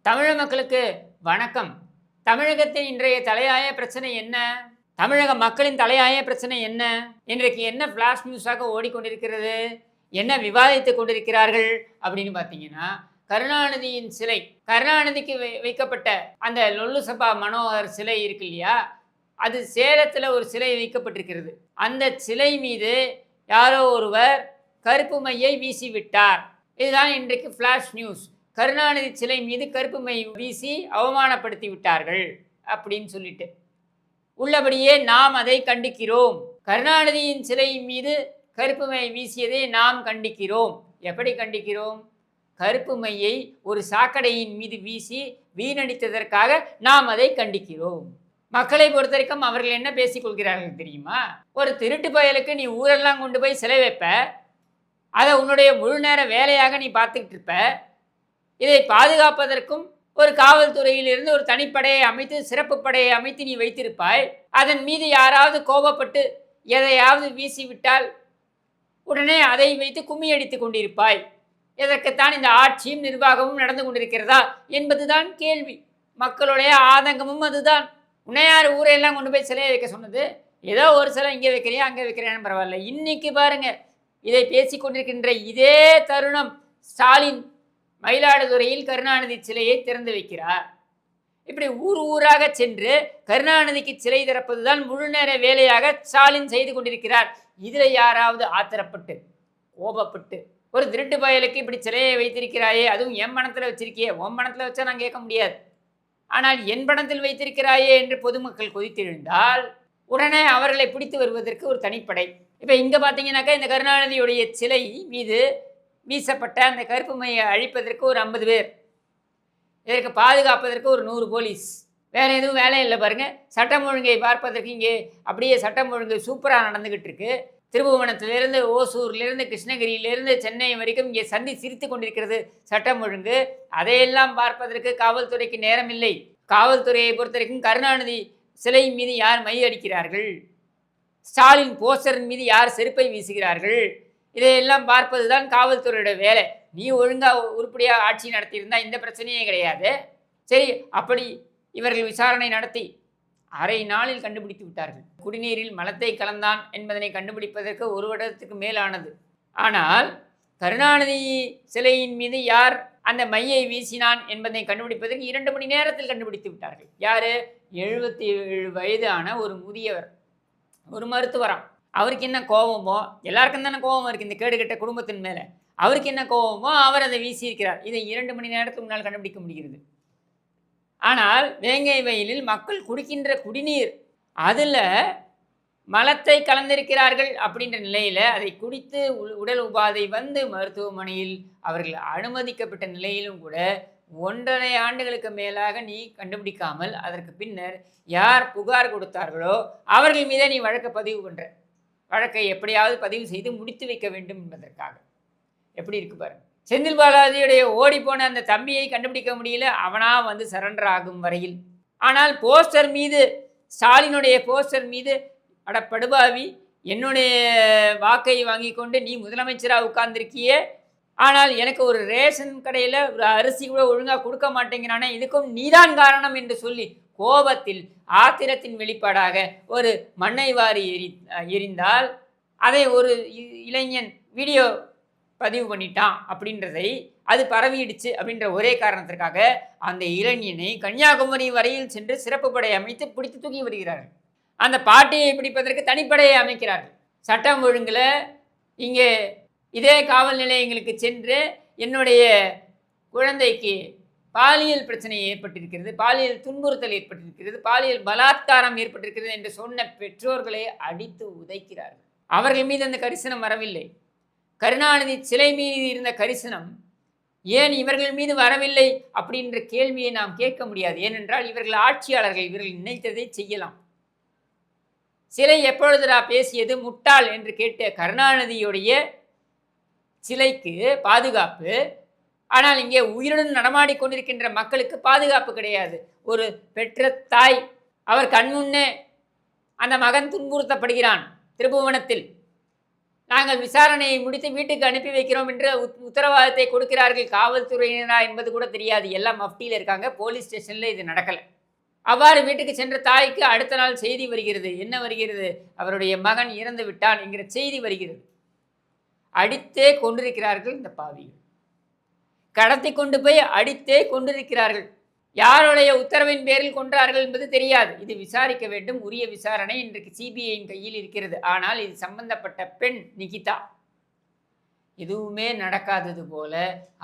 தமிழக மக்களுக்கு வணக்கம். தமிழகத்தின் இன்றைய தலையாய பிரச்சனை என்ன? தமிழக மக்களின் தலையாய பிரச்சனை என்ன? இன்றைக்கு என்ன ஃப்ளாஷ் நியூஸாக ஓடிக்கொண்டிருக்கிறது? என்ன விவாதித்துக் கொண்டிருக்கிறார்கள் அப்படின்னு பார்த்தீங்கன்னா, கருணாநிதியின் சிலை, கருணாநிதிக்கு வைக்கப்பட்ட அந்த லொல்லு சபா மனோகர் சிலை இருக்கு இல்லையா? அது சேலத்தில் ஒரு சிலை வைக்கப்பட்டிருக்கிறது. அந்த சிலை மீது யாரோ ஒருவர் கருப்பு மையை வீசிவிட்டார். இதுதான் இன்றைக்கு ஃப்ளாஷ் நியூஸ். கருணாநிதி சிலை மீது கருப்பு மை வீசி அவமானப்படுத்தி விட்டார்கள் அப்படின்னு சொல்லிட்டு உள்ளபடியே நாம் அதை கண்டிக்கிறோம். கருணாநிதியின் சிலை மீது கருப்பு மை வீசியதை நாம் கண்டிக்கிறோம். எப்படி கண்டிக்கிறோம்? கருப்பு மையை ஒரு சாக்கடையின் மீது வீசி வீணடித்ததற்காக நாம் அதை கண்டிக்கிறோம். மக்களை பொறுத்த வரைக்கும் அவர்கள் என்ன பேசிக் கொள்கிறார்கள் தெரியுமா? ஒரு திருட்டு பயலுக்கு நீ ஊரெல்லாம் கொண்டு போய் சிலை வைப்ப, அதை உன்னுடைய முழு நேர வேலையாக நீ பார்த்துக்கிட்டு இருப்ப. இதை பாதுகாப்பதற்கும் ஒரு காவல்துறையிலிருந்து ஒரு தனிப்படையை அமைத்து, சிறப்பு படையை அமைத்து நீ வைத்திருப்பாய். அதன் மீது யாராவது கோபப்பட்டு எதையாவது வீசிவிட்டால் உடனே அதை வைத்து கும்மி அடித்துக் கொண்டிருப்பாய். இதற்குத்தான் இந்த ஆட்சியும் நிர்வாகமும் நடந்து கொண்டிருக்கிறதா என்பதுதான் கேள்வி. மக்களுடைய ஆதங்கமும் அதுதான். உன்னையார் ஊரையெல்லாம் கொண்டு போய் சிலையை வைக்க சொன்னது? ஏதோ ஒரு சிலை இங்கே வைக்கிறியா அங்கே வைக்கிறியான்னு பரவாயில்ல. இன்னைக்கு பாருங்க, இதை பேசிக்கொண்டிருக்கின்ற இதே தருணம் ஸ்டாலின் மயிலாடுதுறையில் கருணாநிதி சிலையை திறந்து வைக்கிறார். இப்படி ஊர் ஊராக சென்று கருணாநிதிக்கு சிலை திறப்பதுதான் முழு நேர வேலையாக ஸ்டாலின் செய்து கொண்டிருக்கிறார். இதில் யாராவது ஆத்திரப்பட்டு கோபப்பட்டு ஒரு திருட்டு பயலுக்கு இப்படி சிலையை வைத்திருக்கிறாயே, அதுவும் என் பணத்தில் வச்சிருக்கியே, உன் பணத்தில் வச்சா நான் கேட்க முடியாது, ஆனால் என் பணத்தில் வைத்திருக்கிறாயே என்று பொதுமக்கள் கொதித்தெழுந்தால் உடனே அவர்களை பிடித்து வருவதற்கு ஒரு தனிப்படை. இப்போ இங்கே பார்த்தீங்கன்னாக்கா இந்த கருணாநிதியுடைய சிலை மீது வீசப்பட்ட அந்த கருப்பு மையை அழிப்பதற்கு ஒரு 50 பேர், இதற்கு பாதுகாப்பதற்கு ஒரு 100 போலீஸ். வேறு எதுவும் வேலை இல்லை பாருங்கள். சட்டம் ஒழுங்கை பார்ப்பதற்கு இங்கே அப்படியே சட்டம் ஒழுங்கு சூப்பராக நடந்துக்கிட்டு இருக்கு. திருபுவனத்திலிருந்து, ஓசூர்லேருந்து, கிருஷ்ணகிரியிலேருந்து சென்னை வரைக்கும் இங்கே சந்தி சிரித்து கொண்டிருக்கிறது சட்டம் ஒழுங்கு. அதையெல்லாம் பார்ப்பதற்கு காவல்துறைக்கு நேரம் இல்லை. காவல்துறையை பொறுத்த வரைக்கும் கருணாநிதி சிலை மீது யார் மை அடிக்கிறார்கள், ஸ்டாலின் போஸ்டரின் மீது யார் செருப்பை வீசுகிறார்கள், இதையெல்லாம் பார்ப்பது தான் காவல்துறையோட வேலை. நீ ஒழுங்காக உருப்படியாக ஆட்சி நடத்தியிருந்தால் இந்த பிரச்சனையே கிடையாது. சரி, அப்படி இவர்கள் விசாரணை நடத்தி அரை நாளில் கண்டுபிடித்து விட்டார்கள். குடிநீரில் மலத்தை கலந்தான் என்பதனை கண்டுபிடிப்பதற்கு 1 வருடத்துக்கு மேலானது. ஆனால் கருணாநிதி சிலையின் மீது யார் அந்த மையை வீசினான் என்பதை கண்டுபிடிப்பதற்கு 2 மணி நேரத்தில் கண்டுபிடித்து விட்டார்கள். யார்? 77 வயதான ஒரு முதியவர், ஒரு மருத்துவராம். அவருக்கு என்ன கோபமோ, எல்லாருக்கும் தானே கோபம் இருக்குது இந்த கேடுகட்ட குடும்பத்தின் மேலே. அவருக்கு என்ன கோபமோ அவர் அதை வீசியிருக்கிறார். இதை 2 மணி நேரத்துக்கு முன்னால் கண்டுபிடிக்க முடிகிறது. ஆனால் வேங்கை வயலில் மக்கள் குடிக்கின்ற குடிநீர் அதில் மலத்தை கலந்திருக்கிறார்கள் அப்படின்ற நிலையில் அதை குடித்து உடல் உபாதை வந்து மருத்துவமனையில் அவர்கள் அனுமதிக்கப்பட்ட நிலையிலும் கூட 1.5 ஆண்டுகளுக்கு மேலாக நீ கண்டுபிடிக்காமல் அதற்கு பின்னர் யார் புகார் கொடுத்தார்களோ அவர்கள் மீதே நீ வழக்கை பதிவு பண்ணுற. வழக்கை எப்படியாவது பதிவு செய்து முடித்து வைக்க வேண்டும் என்பதற்காக. எப்படி இருக்கு பாருங்க. செந்தில் பாலாஜியுடைய ஓடி போன அந்த தம்பியை கண்டுபிடிக்க முடியல, அவனா வந்து சரண்டர் ஆகும் வரையில். ஆனால் போஸ்டர் மீது, ஸ்டாலினுடைய போஸ்டர் மீது, அட படுபாவி, என்னுடைய வாக்கை வாங்கி கொண்டு நீ முதலமைச்சராக உட்கார்ந்துருக்கியே, ஆனால் எனக்கு ஒரு ரேஷன் கடையில் ஒரு அரிசி கூட ஒழுங்காக கொடுக்க மாட்டேங்கிறானே, இதுக்கும் நீதான் காரணம் என்று சொல்லி கோபத்தில் ஆத்திரத்தின் வெளிப்பாடாக ஒரு மண்ணை வாரி எரிந்தால் அதை ஒரு இளைஞன் வீடியோ பதிவு பண்ணிட்டான் அப்படின்றதை, அது பரவிடுச்சு அப்படின்ற ஒரே காரணத்திற்காக அந்த இளைஞனை கன்னியாகுமரி வரையில் சென்று சிறப்பு படையை அமைத்து பிடித்து தூக்கி வருகிறார்கள். அந்த பாட்டியை பிடிப்பதற்கு தனிப்படையை அமைக்கிறார்கள். சட்டம் ஒழுங்கில் இங்கே இதே காவல் நிலையங்களுக்கு சென்று என்னுடைய குழந்தைக்கு பாலியல் பிரச்சனை ஏற்பட்டிருக்கிறது, பாலியல் துன்புறுத்தல் ஏற்பட்டிருக்கிறது, பாலியல் பலாத்காரம் ஏற்பட்டிருக்கிறது என்று சொன்ன பெற்றோர்களை அடித்து உதைக்கிறார்கள். அவர்கள் மீது அந்த கரிசனம் வரவில்லை. கருணாநிதி சிலை மீது இருந்த கரிசனம் ஏன் இவர்கள் மீது வரவில்லை அப்படின்ற கேள்வியை நாம் கேட்க முடியாது. ஏனென்றால் இவர்கள் ஆட்சியாளர்கள், இவர்கள் நினைத்ததை செய்யலாம். சிலை எப்பொழுதுடா பேசியது முட்டாள் என்று கேட்ட கருணாநிதியுடைய சிலைக்கு பாதுகாப்பு, ஆனால் இங்கே உயிருடன் நடமாடிக்கொண்டிருக்கின்ற மக்களுக்கு பாதுகாப்பு கிடையாது. ஒரு பெற்ற தாய், அவர் கண்முன்னே அந்த மகன் துன்புறுத்தப்படுகிறான் திருபுவனத்தில். நாங்கள் விசாரணையை முடித்து வீட்டுக்கு அனுப்பி வைக்கிறோம் என்று உத்தரவாதத்தை கொடுக்கிறார்கள். காவல்துறையினரா என்பது கூட தெரியாது. எல்லாம் மஃப்டியில் இருக்காங்க. போலீஸ் ஸ்டேஷனில் இது நடக்கலை. அவ்வாறு வீட்டுக்கு சென்ற தாய்க்கு அடுத்த நாள் செய்தி வருகிறது. என்ன வருகிறது? அவருடைய மகன் இறந்து விட்டான் என்கிற செய்தி வருகிறது. அடித்தே கொண்டிருக்கிறார்கள் இந்த பாவிகள். கடத்தி கொண்டு போய் அடித்தே கொண்டிருக்கிறார்கள். யாருடைய உத்தரவின் பேரில் கொன்றார்கள் என்பது தெரியாது. இது விசாரிக்க வேண்டும். உரிய விசாரணை இன்றைக்கு சிபிஐயின் கையில் இருக்கிறது. ஆனால் இது சம்பந்தப்பட்ட பெண் நிகிதா. எதுவுமே நடக்காதது போல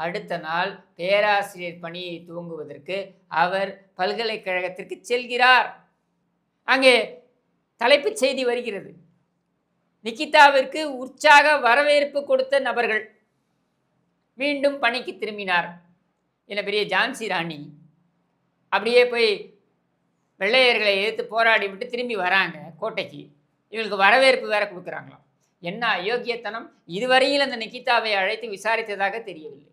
அடுத்த நாள் பேராசிரியர் பணியை துவங்குவதற்கு அவர் பல்கலைக்கழகத்திற்கு செல்கிறார். அங்கே தலைப்புச் செய்தி வருகிறது. நிகிதாவிற்கு உற்சாக வரவேற்பு கொடுத்த நபர்கள் மீண்டும் பணிக்கு திரும்பினார். என்ன பெரிய ஜான்சி ராணி அப்படியே போய் வெள்ளையர்களை எதிர்த்து போராடி விட்டு திரும்பி வராங்க கோட்டைக்கு. இவங்களுக்கு வரவேற்பு வேற கொடுக்குறாங்களாம். என்ன அயோக்கியத்தனம்! இதுவரையில் அந்த நிகிதாவை அழைத்து விசாரித்ததாக தெரியவில்லை.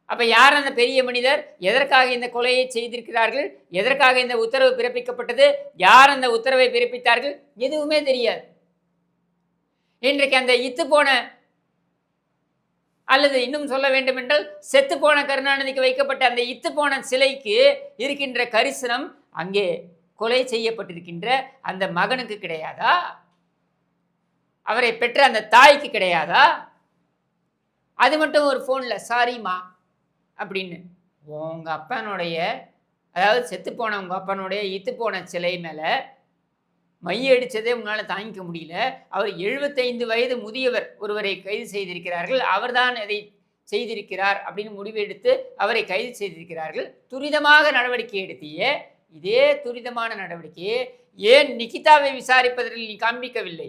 அப்போ யார் அந்த பெரிய மனிதர்? எதற்காக இந்த கொலையை செய்திருக்கிறார்கள்? எதற்காக இந்த உத்தரவு பிறப்பிக்கப்பட்டது? யார் அந்த உத்தரவை பிறப்பித்தார்கள்? எதுவுமே தெரியாது. இன்றைக்கு அந்த இத்து போன, அல்லது இன்னும் சொல்ல வேண்டும் என்றால் செத்து போன கருணாநிதிக்கு வைக்கப்பட்ட அந்த இத்து போன சிலைக்கு இருக்கின்ற கரிசனம் அங்கே கொலை செய்யப்பட்டிருக்கின்ற அந்த மகனுக்கு கிடையாதா? அவரை பெற்ற அந்த தாய்க்கு கிடையாதா? அது மட்டும் ஒரு ஃபோனில் சாரிம்மா அப்படின்னு உங்கள் அப்பனுடைய, அதாவது செத்து போன உங்கள் அப்பனுடைய இத்து போன சிலை மேலே மையடித்ததே உங்களால் தாங்கிக்க முடியல. அவர் 75 வயது முதியவர் ஒருவரை கைது செய்திருக்கிறார்கள். அவர்தான் அதை செய்திருக்கிறார் அப்படின்னு முடிவெடுத்து அவரை கைது செய்திருக்கிறார்கள். துரிதமாக நடவடிக்கை எடுத்தியே இதே துரிதமான நடவடிக்கையை ஏன் நிகிதாவை விசாரிப்பதில் நீ காண்பிக்கவில்லை?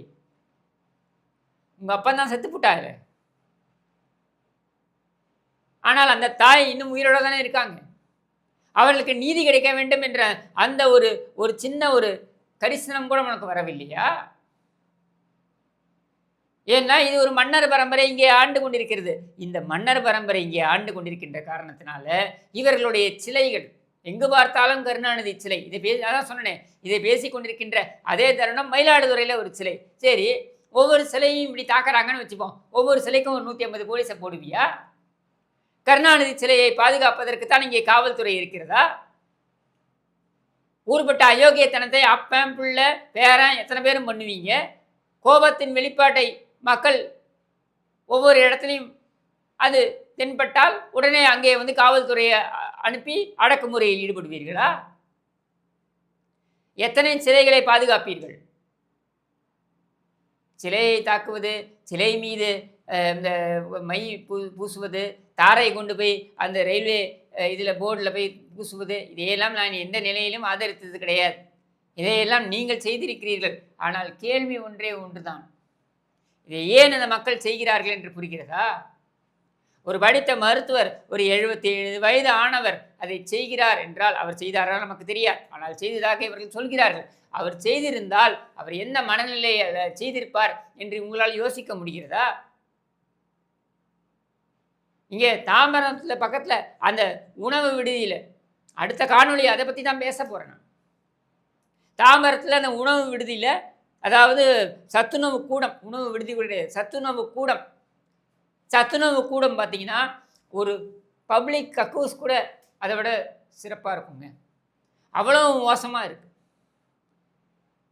உங்கள் அப்பா தான் செத்து போட்டாங்க. ஆனால் அந்த தாய் இன்னும் உயிரோடு தானே இருக்காங்க. அவர்களுக்கு நீதி கிடைக்க வேண்டும் என்ற அந்த ஒரு சின்ன ஒரு கரிசனம் கூட உனக்கு வரவில்லையா? ஏன்னா இது ஒரு மன்னர் பரம்பரை இங்கே ஆண்டு கொண்டிருக்கிறது. இந்த மன்னர் பரம்பரை இங்கே ஆண்டு கொண்டிருக்கின்ற காரணத்தினால இவர்களுடைய சிலைகள் எங்கு பார்த்தாலும் கருணாநிதி சிலை. அதான் சொன்னேன், இதை பேசி கொண்டிருக்கின்ற அதே தருணம் மயிலாடுதுறையில் ஒரு சிலை. சரி, ஒவ்வொரு சிலையும் இப்படி தாக்குறாங்கன்னு வச்சுப்போம். ஒவ்வொரு சிலைக்கும் ஒரு 150 போலீஸை போடுவியா? கருணாநிதி சிலையை பாதுகாப்பதற்கு தான் இங்கே காவல்துறை இருக்கிறதா? ஊர்பட்ட அயோக்கியத்தனத்தை அப்பன் பிள்ளை பேரன் எத்தனை பேரும் பண்ணுவீங்க? கோபத்தின் வெளிப்பாட்டை மக்கள் ஒவ்வொரு இடத்துலையும் அது தென்பட்டால் உடனே அங்கே வந்து காவல்துறையை அனுப்பி அடக்குமுறையில் ஈடுபடுவீர்களா? எத்தனை சிலைகளை பாதுகாப்பீர்கள்? சிலையை தாக்குவது, சிலை மீது இந்த மை பூசுவது, தாரை கொண்டு போய் அந்த ரயில்வே இதில் போர்டில் போய் பூசுவது, இதையெல்லாம் நான் எந்த நிலையிலும் ஆதரித்தது கிடையாது. இதையெல்லாம் நீங்கள் செய்திருக்கிறீர்கள். ஆனால் கேள்வி ஒன்றே ஒன்றுதான், இதை ஏன் அந்த மக்கள் செய்கிறார்கள் என்று புரிகிறதா? ஒரு படித்த மருத்துவர், ஒரு 77 வயது ஆனவர் அதை செய்கிறார் என்றால் அவர் செய்தாரா நமக்கு தெரியாது. ஆனால் செய்ததாக இவர்கள் சொல்கிறார்கள். அவர் செய்திருந்தால் அவர் என்ன மனநிலையை செய்திருப்பார் என்று உங்களால் யோசிக்க முடிகிறதா? இங்கே தாம்பரத்தில் பக்கத்தில் அந்த உணவு விடுதியில் அடுத்த காணொளி அதை பற்றி தான் பேச போகிறேன் நான். தாம்பரத்தில் அந்த உணவு விடுதியில், அதாவது சத்துணவு கூடம், உணவு விடுதி கிடையாது, சத்துணவு கூடம். சத்துணவு கூடம் பார்த்தீங்கன்னா ஒரு பப்ளிக் கக்கூஸ் கூட அதை விட சிறப்பாக இருக்குங்க. அவ்வளோ மோசமாக இருக்குது.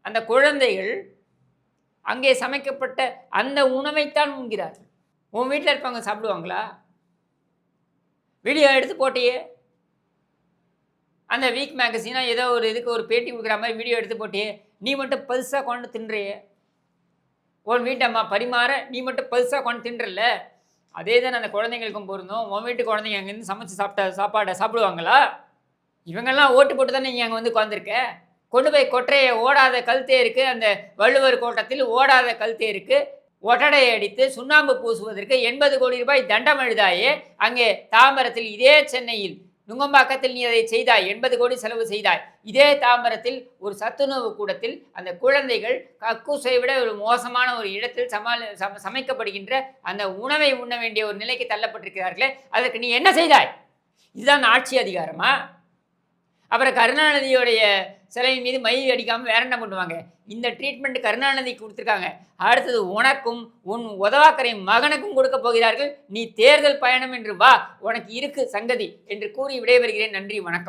அந்த குழந்தைகள் அங்கே சமைக்கப்பட்ட அந்த உணவைத்தான் உண்கிறார்கள். உன் வீட்டில் இருப்பவங்க சாப்பிடுவாங்களா? வீடியோ எடுத்து போட்டியே, அந்த வீக் மேகசினா ஏதோ ஒரு இதுக்கு ஒரு பேட்டி கொடுக்குற மாதிரி வீடியோ எடுத்து போட்டியே, நீ மட்டும் பல்சாக கொண்டு தின்றையே. உன் வீட்டம்மா பரிமாற நீ மட்டும் பல்சாக கொண்டு தின்றல. அதே தான் அந்த குழந்தைங்களுக்கும் பொருந்தும். உன் வீட்டு குழந்தைங்க அங்கேருந்து சமைச்சு சாப்பாடை சாப்பிடுவாங்களா? இவங்கெல்லாம் ஓட்டு போட்டு தானே நீங்கள் அங்கே வந்து உட்காந்துருக்க. கொண்டு போய் கொற்றையை ஓடாத கல்தேருக்கு, அந்த வள்ளுவர் கோட்டத்தில் ஓடாத கல்தேருக்கு ஒட்டடையை அடித்து சுண்ணாம்பு பூசுவதற்கு 80 கோடி ரூபாய் தண்டம் எழுதாயே. அங்கே தாம்பரத்தில், இதே சென்னையில் நுங்கம்பாக்கத்தில் நீ அதை செய்தாய், 80 கோடி செலவு செய்தாய். இதே தாம்பரத்தில் ஒரு சத்துணவு கூடத்தில் அந்த குழந்தைகள் கக்கூசை விட ஒரு மோசமான ஒரு இடத்தில் சமைக்கப்படுகின்ற அந்த உணவை உண்ண வேண்டிய ஒரு நிலைக்கு தள்ளப்பட்டிருக்கிறார்களே, அதற்கு நீ என்ன செய்தாய்? இதுதான் ஆட்சி அதிகாரமா? அப்புறம் கருணாநிதியோடைய சிலை மீது மை அடிக்காமல் வேற என்ன பண்ணுவாங்க? இந்த ட்ரீட்மெண்ட் கருணாநிதி கொடுத்துருக்காங்க. அடுத்தது உனக்கும் உன் உதவாக்கரை மகனுக்கும் கொடுக்க போகிறார்கள். நீ தேர்தல் பயணம் என்று வா, உனக்கு இருக்கு சங்கதி என்று கூறி விடைபெறுகிறேன். நன்றி, வணக்கம்.